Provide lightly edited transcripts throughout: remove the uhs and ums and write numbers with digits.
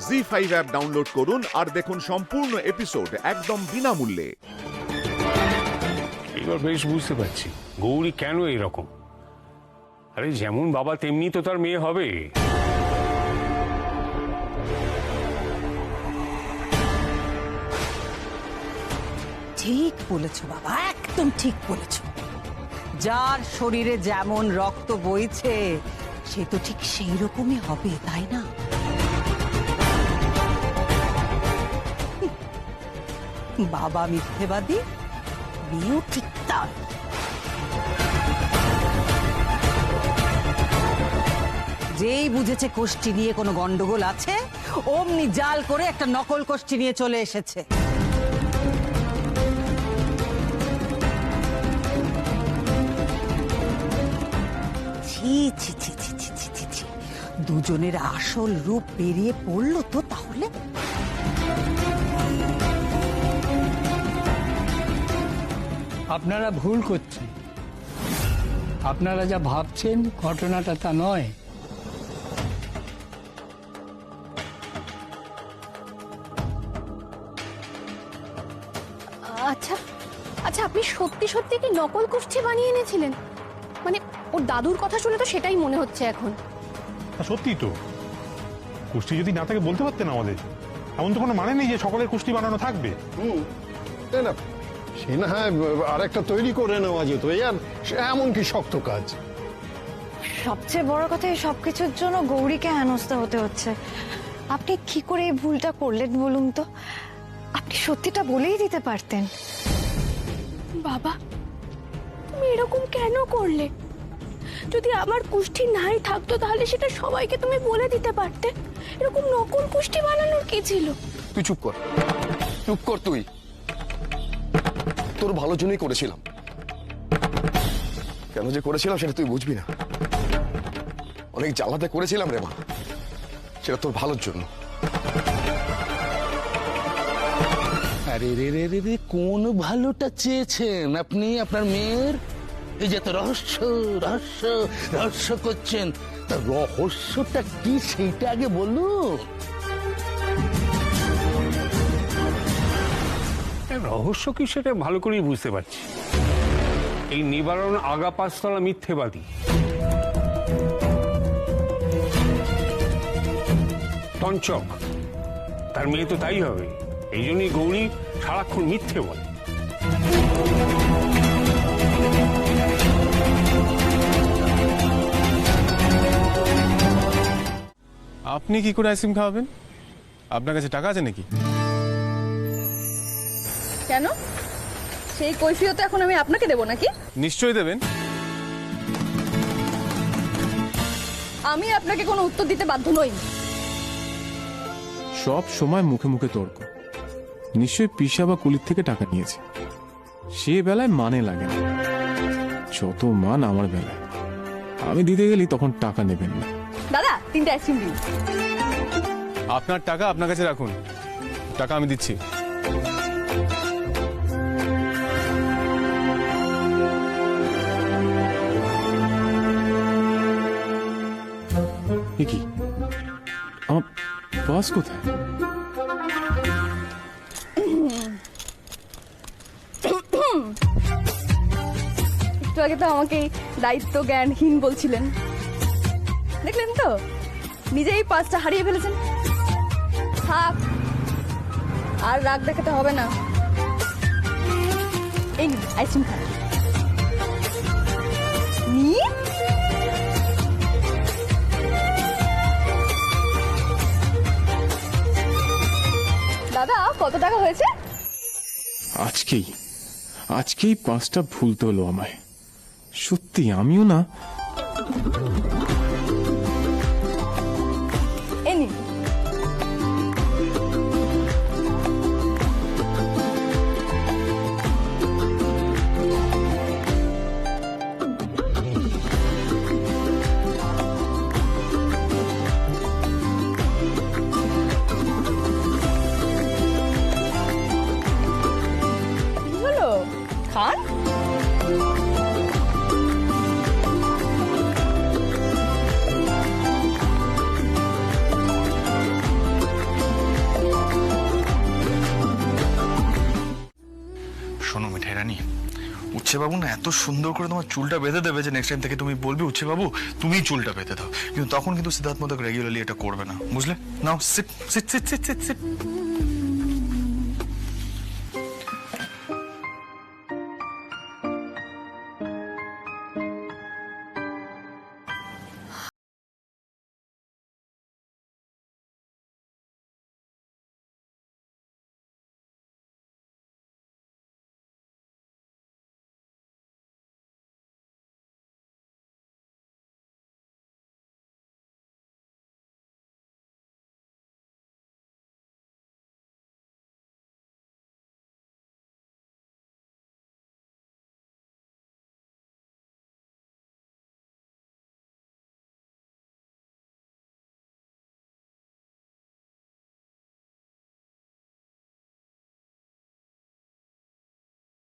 ZEE5 app download করুন আর দেখুন সম্পূর্ণ এপিসোড একদম বিনামূল্যে। এবার বেশ বুঝতে পারছি গৌরী কেন এরকম। আরে যেমন বাবা তেমনি তো তার মেয়ে হবে। ঠিক বলেছো বাবা, একদম ঠিক বলেছো। যার শরীরে যেমন রক্ত বইছে সে তো ঠিক সেই রকমই হবে, তাই না? বাবা মিথ্যেবাদী, মেয়েও ঠিক তাই। যেই বুঝেছে কোষ্ঠী নিয়ে কোনো গন্ডগোল আছে, অমনি জাল করে একটা নকল কোষ্ঠী নিয়ে চলে এসেছে। ছি ছি ছি ছি ছি ছি ছি ছি, দুজনের আসল রূপ বেরিয়ে পড়লো তো তাহলে। আপনারা ভুল করছেন। আপনারা যা ভাবছেন ঘটনাটা তা নয়। আচ্ছা আচ্ছা, আপনি সত্যি সত্যি কি নকল কুষ্ঠি বানিয়ে এনেছিলেন? মানে ওর দাদুর কথা শুনে তো সেটাই মনে হচ্ছে এখন। সত্যি তো, কুষ্টি যদি না থাকে বলতে পারতেন আমাদের। এমন তো কোনো মানে নেই যে সকলের কুষ্টি বানানো থাকবে। তাই না? সে না হয় আরেকটা তৈরি করে নেওয়া যেত, আর এমন কি শক্ত কাজ। সবচেয়ে বড় কথা, এই সবকিছুর জন্য গৌরীকে হেনস্থা হতে হচ্ছে। আপনি কি করে এই ভুলটা করলেন বলুন তো? আপনি সত্যিটা বলেই দিতে পারতেন। বাবা, তুমি এরকম কেন করলে? যদি আমার কুষ্ঠি নাই থাকতো তাহলে সেটা সবাইকে তুমি বলে দিতে পারতে। এরকম নকল কুষ্ঠি বানানোর কি ছিল? তুই চুপ কর, চুপ কর তুই। তোর ভালোর জন্যই করেছিলাম। কেন যে করেছিলাম সেটা তুই বুঝবি না। অনেক জ্বালাতে করেছিলাম রে মা, সেটা তোর ভালোর জন্য। আরে রে রে রে রে, কোন ভালোটা চেয়েছেন আপনি আপনার মেয়ের? এই যে তো রহস্য রহস্য রহস্য করছেন, তা রহস্যটা কি সেইটা আগে বলুন। রহস্য কি সেটা ভালো করেই বুঝতে পারছি। এই নিবারণ আগা পাঁচতলা মিথ্যেবাদী, টঞ্চক। তার মেয়ে তো তাই হবে। এই জন্যই গৌরী সারাক্ষণ মিথ্যে বলে। আপনি কি করে আইসক্রিম খাওয়াবেন? আপনার কাছে টাকা আছে নাকি? কেন? সেই কৈফিয়ত এখন আমি আপনাকে দেব নাকি? নিশ্চয়ই দেবেন। আমি আপনাকে কোনো উত্তর দিতে বাধ্য নই। সব সময় মুখে মুখে তর্ক। নিশ্চয়ই পিসা বা কুলির থেকে টাকা নিয়েছে। সে বেলায় মানে লাগে না, যত মান আমার বেলায়। আমি দিতে গেলি তখন টাকা নেবেন না। দাদা, 3টে আইসক্রিম দিন। আপনার টাকা আপনার কাছে রাখুন, টাকা আমি দিচ্ছি। কি আমার বাস কোথায়? একটু আগে তো আমাকে দায়িত্ব জ্ঞানহীন বলছিলেন, দেখলেন তো? নিজেই পাঁচটা হারিয়ে ফেলেছেন। থাক, আর রাগ দেখাতে হবে না। এই নিন আইসক্রিম খান। নিন। দাদা, কত টাকা হয়েছে? আজকেই 5টা ভুলতে হলো আমায়। সত্যি আমিও না। এই নিন। কি হলো? খান। উচ্ছে বাবু না এত সুন্দর করে তোমার চুলটা বেঁধে দেবে যে নেক্সট টাইম থেকে তুমি বলবে উচ্ছে বাবু তুমি চুলটা বেঁধে দাও, কিন্তু তখন কিন্তু সিদ্ধার্থ মোদক রেগুলারলি এটা করবে না, বুঝলে? নাও সিট সিট সিট সিট সিট সিট।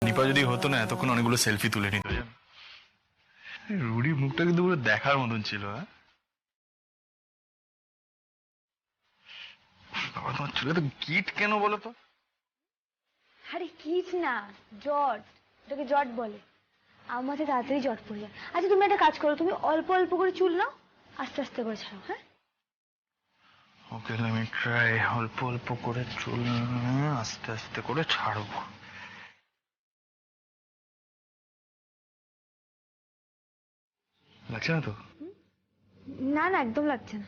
নিপা যদি হতো না এতক্ষণ অনেকগুলো সেলফি তুলে নিত। রুডির মুখটা কিন্তু পুরো দেখার মতন ছিল। বাবা তোমার চুলে তো গিট কেন বলো তো? আরে কিট না, জট, এটাকে জট বলে। আমার মাথায় তাড়াতাড়ি জট পড়ে যায়। আচ্ছা তুমি একটা কাজ করো, তুমি অল্প অল্প করে চুল নাও, আস্তে আস্তে করে ছাড়ো। হ্যাঁ ওকে লেট মি ট্রাই। অল্প অল্প করে চুল আস্তে আস্তে করে ছাড়বো। লাগছে না তো? না না, একদম লাগছে না।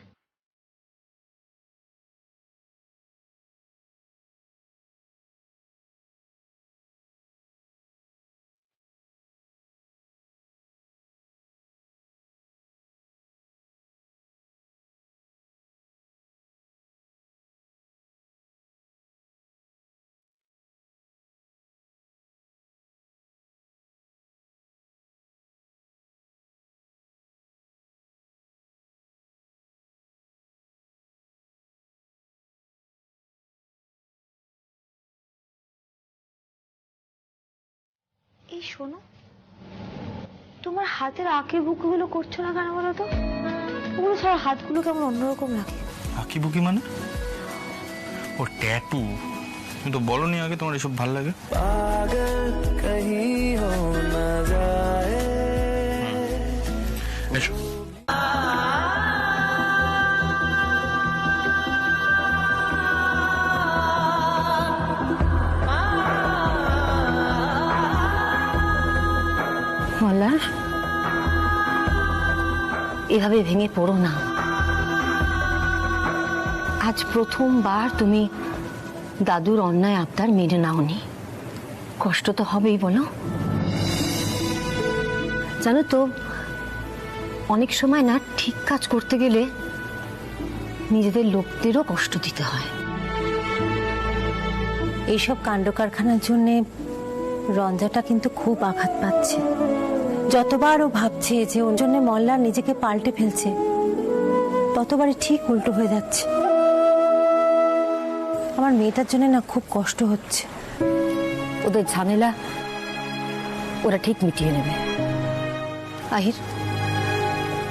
এই শোনো, তোমার হাতের আঁকে বুকুগুলো করছো না কেন বলো তো? ওগুলো ছাড়া হাতগুলো কেমন অন্যরকম লাগে। আঁকি বুকি মানে? ও ট্যাটু। তুমি তো বলোনি আগে তোমার এসব ভাল লাগে। এসো। মল্লার, এভাবে ভেঙে পড়ো না। আজ প্রথমবার তুমি দাদুর অন্যায় আবদার মেনে নাওনি, কষ্ট তো হবেই বলো। জানো তো, অনেক সময় না ঠিক কাজ করতে গেলে নিজেদের লোকদেরও কষ্ট দিতে হয়। এইসব কাণ্ড কারখানার জন্য রঞ্জাটা কিন্তু খুব আঘাত পাচ্ছে। যতবার ও ভাবছে যে ওর জন্য মল্লার নিজেকে পাল্টে ফেলছে, ততবারই ঠিক উল্টো হয়ে যাচ্ছে। আমার মেয়েটার জন্য না খুব কষ্ট হচ্ছে। ওদের ঝামেলা ওরা ঠিক মিটিয়ে নেবে। আহির,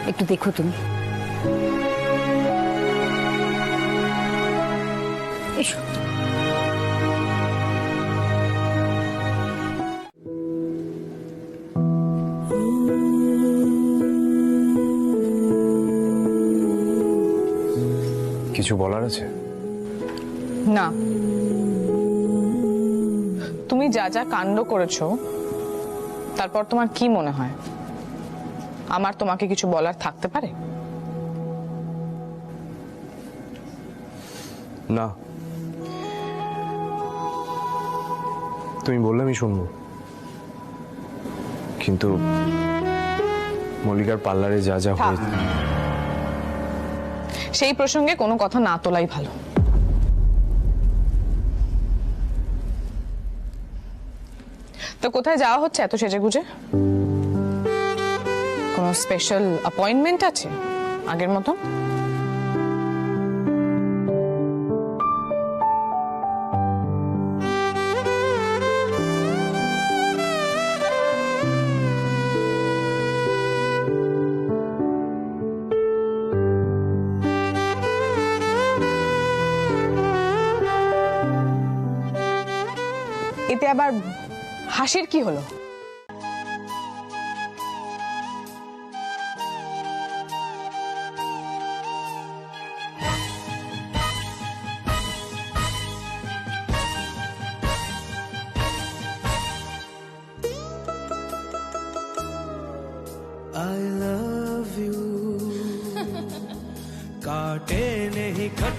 একটু দেখো তুমি। এসো। কিছু বলার আছে? না, তুমি যা যা কাণ্ড করেছো তারপর তোমার কি মনে হয় আমার তোমাকে কিছু বলার থাকতে পারে? না, তুমি বললে আমি শুনবো, কিন্তু মল্লিকার পার্লারে যা যা হয়েছে সেই প্রসঙ্গে কোনো কথা না তোলাই ভালো। তো কোথায় যাওয়া হচ্ছে এত সেজেগুজে? কোনো স্পেশাল অ্যাপয়েন্টমেন্ট আছে আগের মতো? এতে আবার হাসির কি হলো?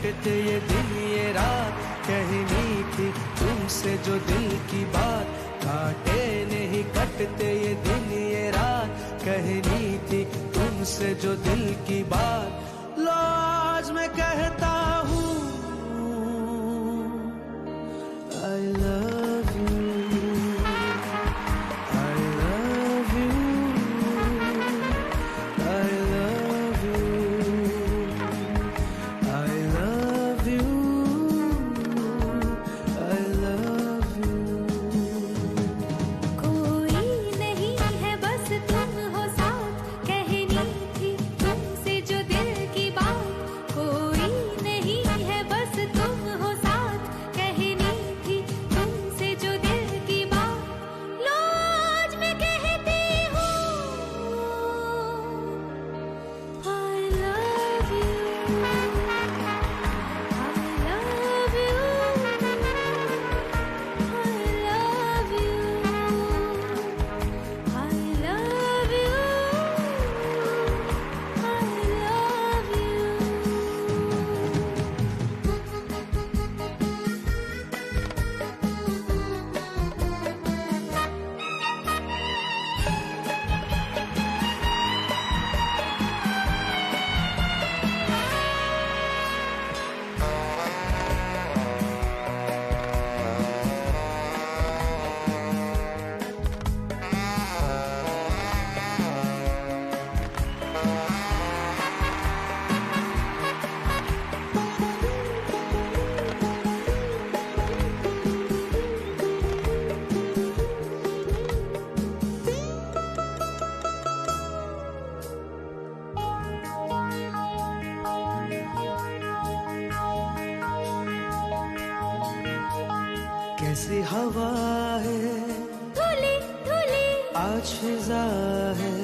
कटते ये दिन ये रात, कहनी थी तुमसे जो दिल की बात, काटे नहीं कटते ये दिन ये रात, कहनी थी तुमसे जो दिल की बात। लो आज मैं कहता हूँ I love you, I love you, I love you, I love you, I love you। कोई नहीं है बस तुम हो साथ, कहनी थी तुमसे जो दिल की बात, कोई नहीं है बस तुम हो साथ, कहनी थी तुमसे जो दिल की बात। लो आज मैं कहती हूँ I love you, I love you, I love you, I love you, कैसी हवा है धुली धुली आज फिजा है,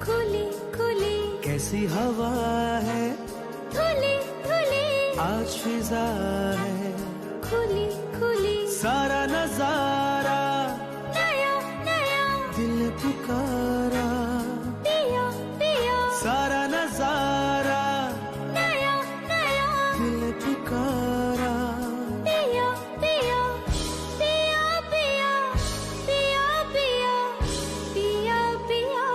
खुली खुली कैसी हवा है धुली धुली आज फिजा है, खुली खुली सारा नजारा नया नया दिल ने पुकारा, पिया पिया सारा नजारा नया नया दिल ने पुकारा। पिया पिया पिया पिया पिया पिया पिया पिया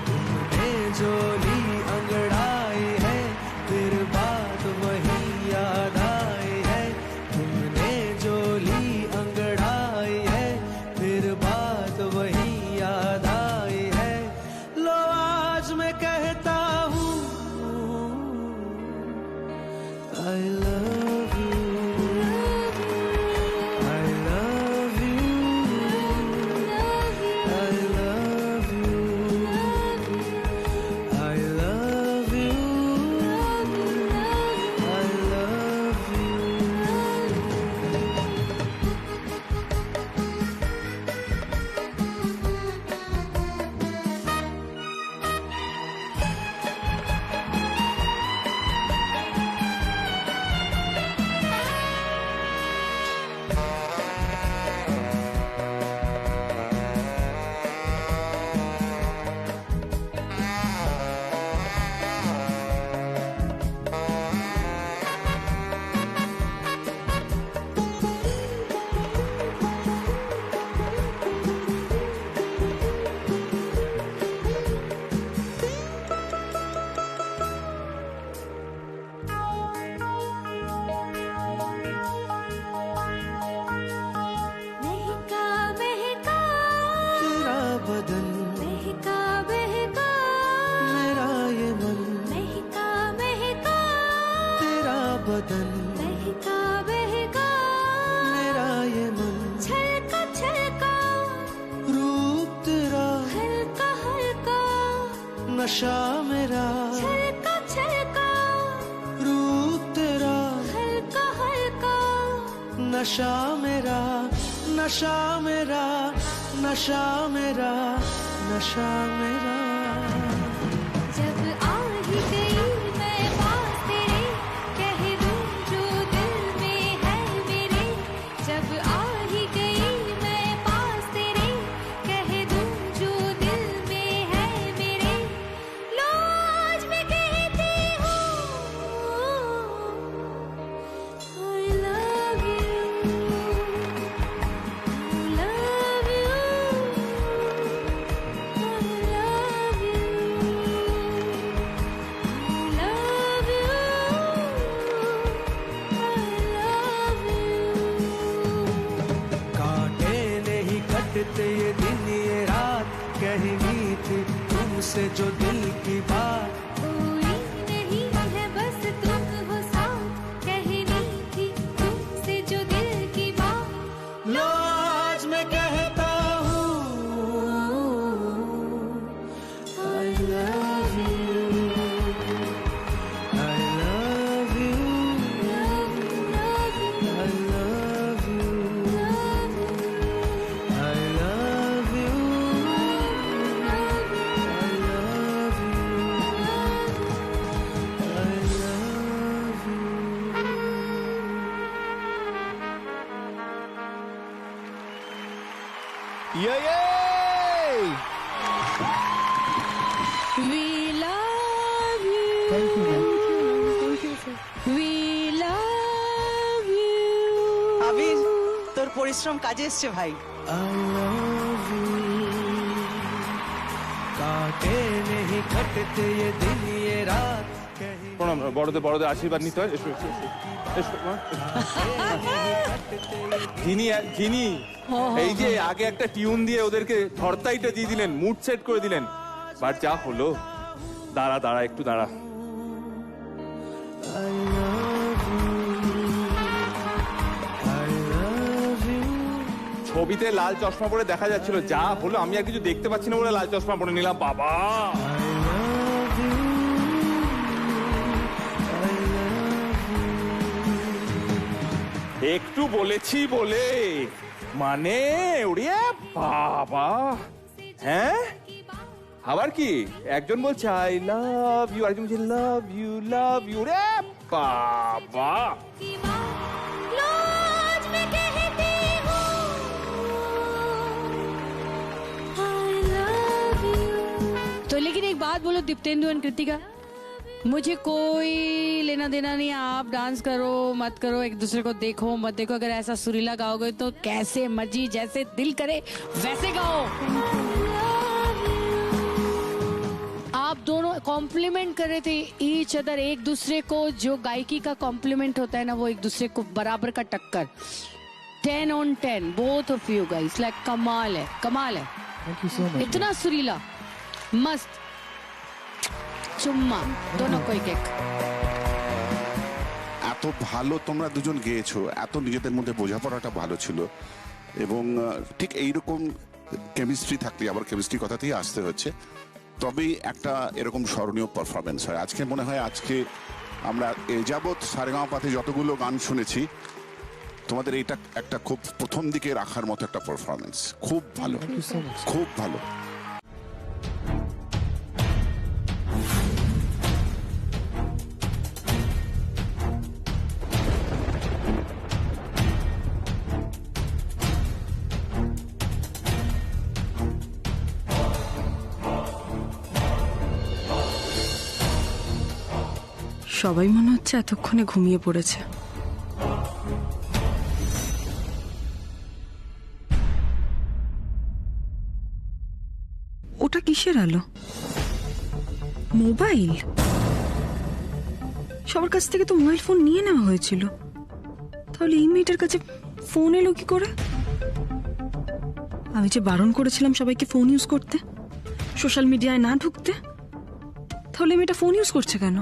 तुमने जो ली अंगड़ाई है फिर बात वही याद आई है, तुमने जो ली अंगड़ाई है फिर बात वही याद आई है। लो आज मैं कहता हूँ I love you, I love you, I love you, I love you, I love you। महका महका तेरा बदन महका महका मेरा ये मन, महका महका तेरा बदन महका महका मेरा ये मन, छलका छलका रूप तेरा हल्का हल्का नशा मेरा, छलका छलका रूप तेरा हल्का हल्का नशा मेरा, नशा मेरा, नशा मेरा, नशा मेरा। जब आ ही गई मैं पास तेरे, कह दूं जो दिल में है मेरे, जब आ ही गई मैं पास तेरे, कह दूं जो दिल में है मेरे। लो आज मैं कहती हूँ घटते ये दिन ये रात कहनी थी तुमसे जो दिल की बात कोई नहीं है बस तुम हो साथ कहनी थी तुमसे जो दिल की बात लो आज मैं कहता हूँ I love you I love you I love you I love you We love you. Thank you, ma'am. Thank you, sir. We love you. আবির তোর পরিশ্রম কাজে এসছে ভাই। I love you काटे नहीं घटते ये दिन ये रात প্রণাম, বড়দের বড়দের আশীর্বাদ নিতে হয়। এসো এসো এসো এসো মা, যিনি এই যে আগে একটা টিউন দিয়ে ওদেরকে ধরতাইটা দিয়ে দিলেন, মুড সেট করে দিলেন, বাট যা হলো। দাঁড়া দাঁড়া একটু দাঁড়া। ছবিতে লাল চশমা পরে দেখা যাচ্ছিল, যা হলো আমি আর কিছু দেখতে পাচ্ছি না বলে লাল চশমা পরে নিলাম। বাবা একটু বলেছি বলে মানে উড়িয়ে বাবা। হ্যাঁ আবার কি, একজন বলছে আই লাভ ইউ, আরেকজন বলছে লাভ ইউ রে বাবা। लो आज मैं कहती हूँ I love you तो लेकिन एक बात बोलो दीप्तेंदु और कृतिका, मुझे कोई लेना देना नहीं है, आप डांस करो मत करो, एक दूसरे को देखो मत देखो, अगर ऐसा सुरीला गाओगे तो कैसे मर्जी जैसे दिल करे वैसे गाओ। आप दोनों कॉम्प्लीमेंट कर रहे थे ईच अदर, एक दूसरे को, जो गायकी का कॉम्प्लीमेंट होता है ना वो एक दूसरे को बराबर का टक्कर। 10 on 10 both of you guys, like कमाल है कमाल है। Thank you so much. इतना सुरीला मस्त চুম্মা দোনো কই কেক। এত ভালো তোমরা দুজন গেয়েছো, এত নিজেদের মধ্যে বোঝাপড়াটা ভালো ছিল, এবং ঠিক এইরকম কেমিস্ট্রি থাকলে, আবার কেমিস্ট্রি কথাতেই আসতে হচ্ছে, তবেই একটা এরকম স্মরণীয় পারফরমেন্স হয়। আজকে মনে হয় আজকে আমরা এ যাবৎ সারেগামাপাতে যতগুলো গান শুনেছি, তোমাদের এইটা একটা খুব প্রথম দিকে রাখার মতো একটা পারফরমেন্স, খুব ভালো, খুব ভালো। সবাই মনে হচ্ছে এতক্ষণে ঘুমিয়ে পড়েছে। ওটা কিসের আলো? মোবাইল? সবার কাছ থেকে তো মোবাইল ফোন নিয়ে নেওয়া হয়েছিল, তাহলে এই মেয়েটার কাছে ফোন এলো কি করে? আমি যে বারণ করেছিলাম সবাইকে ফোন ইউজ করতে, সোশ্যাল মিডিয়ায় না ঢুকতে, তাহলে মেয়েটা ফোন ইউজ করছে কেন?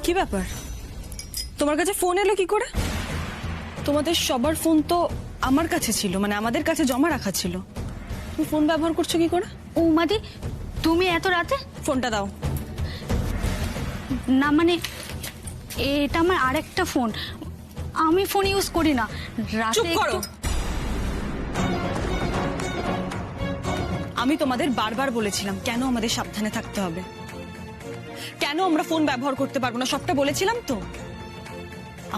কি ব্যাপার, তোমার কাছে ফোন এলো কি করে? তোমাদের সবার ফোন তো আমার কাছে ছিল, মানে আমাদের কাছে জমা রাখা ছিল, তুমি ফোন ব্যবহার করছো কি করে? ও মাদি, তুমি এত রাতে? ফোনটা দাও। না মানে এটা আমার আরেকটা ফোন, আমি ফোন ইউজ করি না রাতে। চুপ করো। আমি তোমাদের বারবার বলেছিলাম কেন আমাদের সাবধানে থাকতে হবে, কেন আমরা ফোন ব্যবহার করতে পারবো না, সবটা বলেছিলাম তো।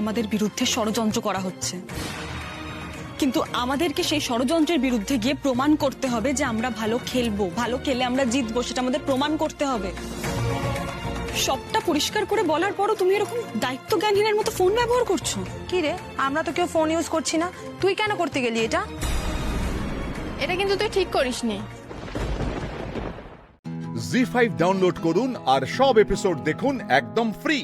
আমাদের বিরুদ্ধে ষড়যন্ত্র করা হচ্ছে, কিন্তু আমাদেরকে সেই ষড়যন্ত্রের বিরুদ্ধে গিয়ে প্রমাণ করতে হবে যে আমরা ভালো খেলবো, ভালো খেলে আমরা জিতবো, সেটা আমাদের প্রমাণ করতে হবে। সবটা পরিষ্কার করে বলার পরও তুমি এরকম দায়িত্ব জ্ঞানহীনের মতো ফোন ব্যবহার করছো। কি রে, আমরা তো কেউ ফোন ইউজ করছি না, তুই কেন করতে গেলি এটা? এটা কিন্তু তুই ঠিক করিসনি। জি5 ডাউনলোড করুন আর সব এপিসোড দেখুন একদম ফ্রি।